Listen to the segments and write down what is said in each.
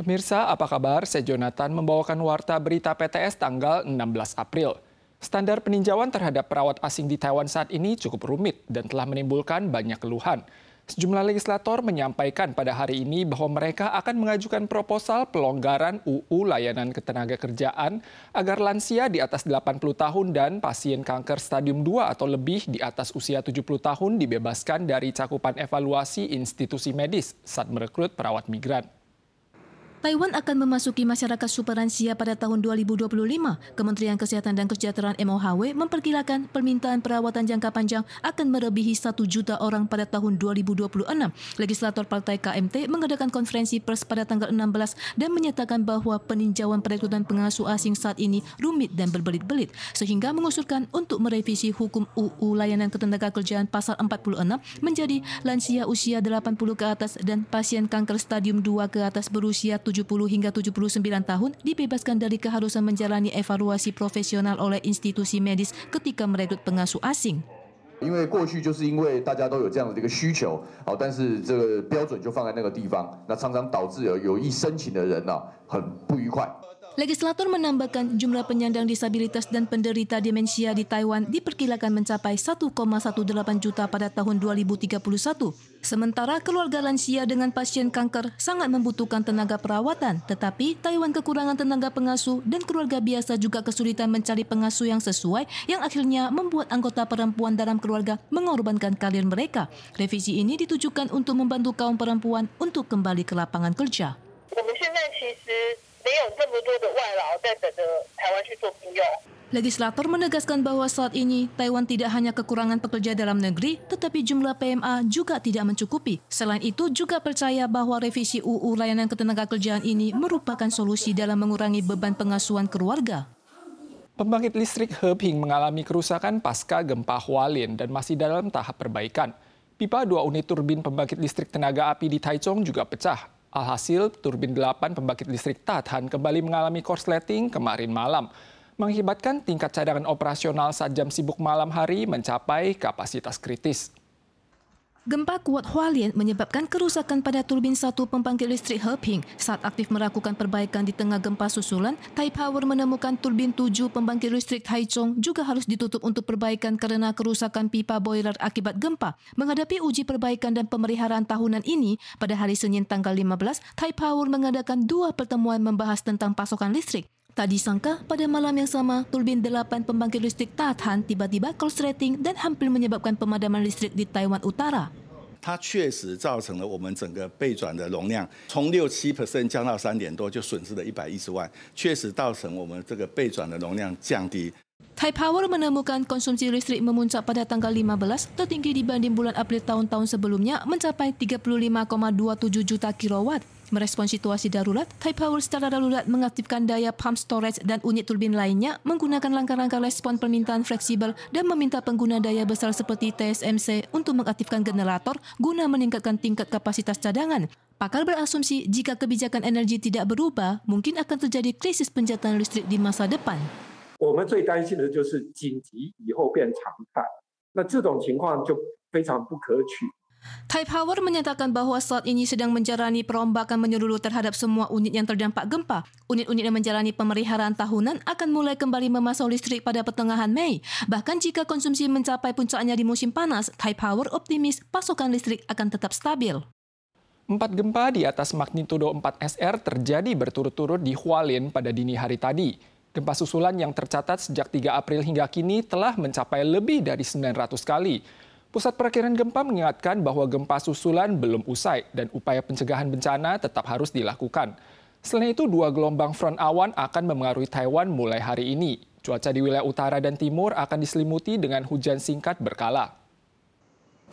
Pemirsa, apa kabar? Saya Jonathan membawakan warta berita PTS tanggal 16 April. Standar peninjauan terhadap perawat asing di Taiwan saat ini cukup rumit dan telah menimbulkan banyak keluhan. Sejumlah legislator menyampaikan pada hari ini bahwa mereka akan mengajukan proposal pelonggaran UU Layanan Ketenagakerjaan agar lansia di atas 80 tahun dan pasien kanker stadium 2 atau lebih di atas usia 70 tahun dibebaskan dari cakupan evaluasi institusi medis saat merekrut perawat migran. Taiwan akan memasuki masyarakat superlansia pada tahun 2025. Kementerian Kesehatan dan Kesejahteraan MOHW memperkirakan permintaan perawatan jangka panjang akan melebihi 1 juta orang pada tahun 2026. Legislator Partai KMT mengadakan konferensi pers pada tanggal 16 dan menyatakan bahwa peninjauan perekrutan pengasuh asing saat ini rumit dan berbelit-belit, sehingga mengusulkan untuk merevisi hukum UU Layanan Ketenagakerjaan pasal 46 menjadi lansia usia 80 ke atas dan pasien kanker stadium 2 ke atas berusia 70 hingga 79 tahun dibebaskan dari keharusan menjalani evaluasi profesional oleh institusi medis ketika merekrut pengasuh asing. 因为过去就是因为大家都有这样的一个需求，但是这个标准就放在那个地方，那常常导致有意申请的人很不愉快。 Legislator menambahkan jumlah penyandang disabilitas dan penderita demensia di Taiwan diperkirakan mencapai 1,18 juta pada tahun 2031. Sementara keluarga lansia dengan pasien kanker sangat membutuhkan tenaga perawatan, tetapi Taiwan kekurangan tenaga pengasuh dan keluarga biasa juga kesulitan mencari pengasuh yang sesuai yang akhirnya membuat anggota perempuan dalam keluarga mengorbankan karir mereka. Revisi ini ditujukan untuk membantu kaum perempuan untuk kembali ke lapangan kerja. Legislator menegaskan bahwa saat ini Taiwan tidak hanya kekurangan pekerja dalam negeri, tetapi jumlah PMA juga tidak mencukupi. Selain itu juga percaya bahwa revisi UU Layanan Ketenagakerjaan ini merupakan solusi dalam mengurangi beban pengasuhan keluarga. Pembangkit listrik Heping mengalami kerusakan pasca gempa Hualien dan masih dalam tahap perbaikan. Pipa 2 unit turbin pembangkit listrik tenaga api di Taichung juga pecah. Alhasil, turbin 8 pembangkit listrik Tathan kembali mengalami korsleting kemarin malam, mengakibatkan tingkat cadangan operasional saat jam sibuk malam hari mencapai kapasitas kritis. Gempa kuat Hualien menyebabkan kerusakan pada turbin 1 pembangkit listrik Heping. Saat aktif melakukan perbaikan di tengah gempa susulan, Taipower menemukan turbin 7 pembangkit listrik Taichung juga harus ditutup untuk perbaikan karena kerusakan pipa boiler akibat gempa. Menghadapi uji perbaikan dan pemeliharaan tahunan ini, pada hari Senin tanggal 15, Taipower mengadakan 2 pertemuan membahas tentang pasokan listrik. Tak disangka, pada malam yang sama, turbin 8 pembangkit listrik Tathan tiba-tiba korsleting dan hampir menyebabkan pemadaman listrik di Taiwan Utara. 它确实造成了我们整个备转的容量从6-7% 降到3点多，就损失了110万，确实造成我们这个备转的容量降低。 Taipower menemukan konsumsi listrik memuncak pada tanggal 15, tertinggi dibanding bulan April tahun-tahun sebelumnya mencapai 35,27 juta kilowatt. Merespon situasi darurat, Taipower secara darurat mengaktifkan daya pump storage dan unit turbin lainnya menggunakan langkah-langkah respon permintaan fleksibel dan meminta pengguna daya besar seperti TSMC untuk mengaktifkan generator guna meningkatkan tingkat kapasitas cadangan. Pakar berasumsi jika kebijakan energi tidak berubah, mungkin akan terjadi krisis penjatahan listrik di masa depan. 我们最担心的就是紧急以后变常态，那这种情况就非常不可取。 Taipower menyatakan bahwa saat ini sedang menjalani perombakan menyeluruh terhadap semua unit yang terdampak gempa. Unit-unit yang menjalani pemeliharaan tahunan akan mulai kembali memasok listrik pada pertengahan Mei. Bahkan jika konsumsi mencapai puncaknya di musim panas, Taipower optimis pasokan listrik akan tetap stabil. 4 gempa di atas magnitudo 4 SR terjadi berturut-turut di Hualien pada dini hari tadi. Gempa susulan yang tercatat sejak 3 April hingga kini telah mencapai lebih dari 900 kali. Pusat Perakiraan Gempa mengingatkan bahwa gempa susulan belum usai dan upaya pencegahan bencana tetap harus dilakukan. Selain itu, 2 gelombang front awan akan memengaruhi Taiwan mulai hari ini. Cuaca di wilayah utara dan timur akan diselimuti dengan hujan singkat berkala.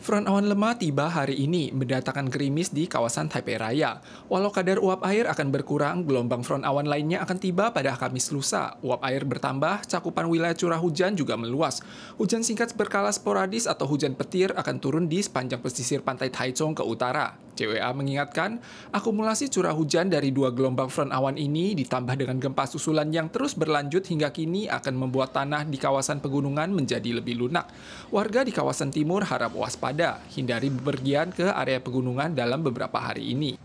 Front awan lemah tiba hari ini mendatangkan gerimis di kawasan Taipei Raya. Walau kadar uap air akan berkurang, gelombang front awan lainnya akan tiba pada Kamis lusa. Uap air bertambah, cakupan wilayah curah hujan juga meluas. Hujan singkat berkala sporadis atau hujan petir akan turun di sepanjang pesisir pantai Taichung ke utara. JWA mengingatkan, akumulasi curah hujan dari 2 gelombang front awan ini ditambah dengan gempa susulan yang terus berlanjut hingga kini akan membuat tanah di kawasan pegunungan menjadi lebih lunak. Warga di kawasan timur harap waspada, hindari bepergian ke area pegunungan dalam beberapa hari ini.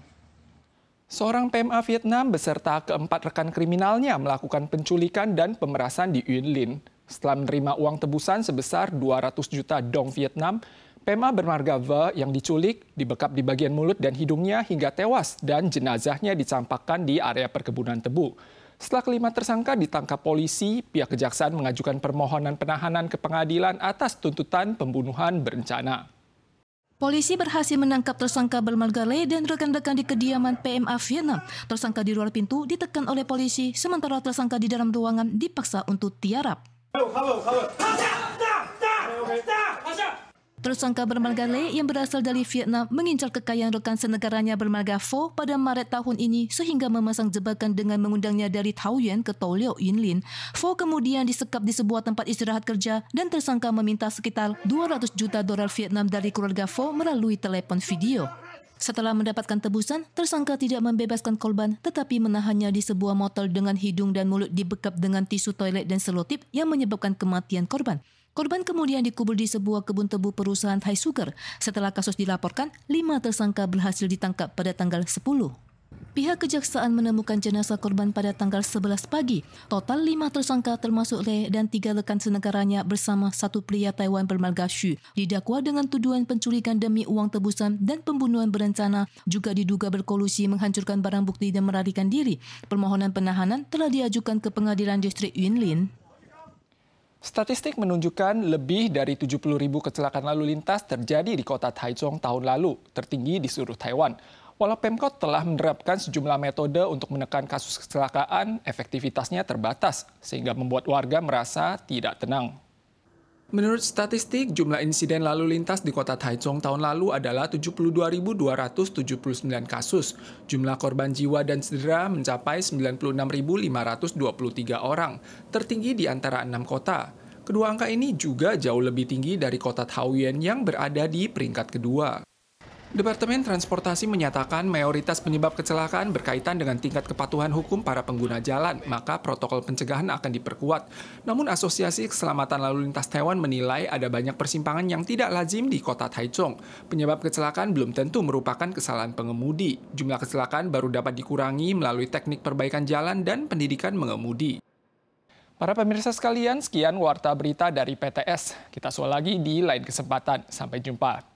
Seorang PMA Vietnam beserta keempat rekan kriminalnya melakukan penculikan dan pemerasan di Uyên Linh. Setelah menerima uang tebusan sebesar 200 juta dong Vietnam, PMA bermarga V yang diculik dibekap di bagian mulut dan hidungnya hingga tewas dan jenazahnya dicampakkan di area perkebunan tebu. Setelah kelima tersangka ditangkap polisi, pihak kejaksaan mengajukan permohonan penahanan ke pengadilan atas tuntutan pembunuhan berencana. Polisi berhasil menangkap tersangka bermarga Le dan rekan-rekan di kediaman PMA Vietnam. Tersangka di luar pintu ditekan oleh polisi, sementara tersangka di dalam ruangan dipaksa untuk tiarap. Tersangka bermarga Le yang berasal dari Vietnam mengincar kekayaan rekan senegaranya bermarga Pho pada Maret tahun ini sehingga memasang jebakan dengan mengundangnya dari Thao Nguyen ke To Lieu Uyên Linh. Pho kemudian disekap di sebuah tempat istirahat kerja dan tersangka meminta sekitar 200 juta dolar Vietnam dari keluarga Pho melalui telepon video. Setelah mendapatkan tebusan, tersangka tidak membebaskan korban tetapi menahannya di sebuah motel dengan hidung dan mulut dibekap dengan tisu toilet dan selotip yang menyebabkan kematian korban. Korban kemudian dikubur di sebuah kebun tebu perusahaan Thai Sugar. Setelah kasus dilaporkan, 5 tersangka berhasil ditangkap pada tanggal 10. Pihak kejaksaan menemukan jenazah korban pada tanggal 11 pagi. Total 5 tersangka termasuk Le dan 3 rekan senegaranya bersama satu pria Taiwan bermarga Xu didakwa dengan tuduhan penculikan demi uang tebusan dan pembunuhan berencana, juga diduga berkolusi menghancurkan barang bukti dan melarikan diri. Permohonan penahanan telah diajukan ke Pengadilan Distrik Uyên Linh. Statistik menunjukkan lebih dari 70.000 kecelakaan lalu lintas terjadi di kota Taichung tahun lalu, tertinggi di seluruh Taiwan. Walau Pemkot telah menerapkan sejumlah metode untuk menekan kasus kecelakaan, efektivitasnya terbatas, sehingga membuat warga merasa tidak tenang. Menurut statistik, jumlah insiden lalu lintas di kota Taichung tahun lalu adalah 72.279 kasus. Jumlah korban jiwa dan cedera mencapai 96.523 orang, tertinggi di antara 6 kota. Kedua angka ini juga jauh lebih tinggi dari kota Taoyuan yang berada di peringkat kedua. Departemen Transportasi menyatakan mayoritas penyebab kecelakaan berkaitan dengan tingkat kepatuhan hukum para pengguna jalan, maka protokol pencegahan akan diperkuat. Namun Asosiasi Keselamatan Lalu Lintas Taiwan menilai ada banyak persimpangan yang tidak lazim di kota Taichung. Penyebab kecelakaan belum tentu merupakan kesalahan pengemudi. Jumlah kecelakaan baru dapat dikurangi melalui teknik perbaikan jalan dan pendidikan mengemudi. Para pemirsa sekalian, sekian Warta Berita dari PTS. Kita soal lagi di lain kesempatan. Sampai jumpa.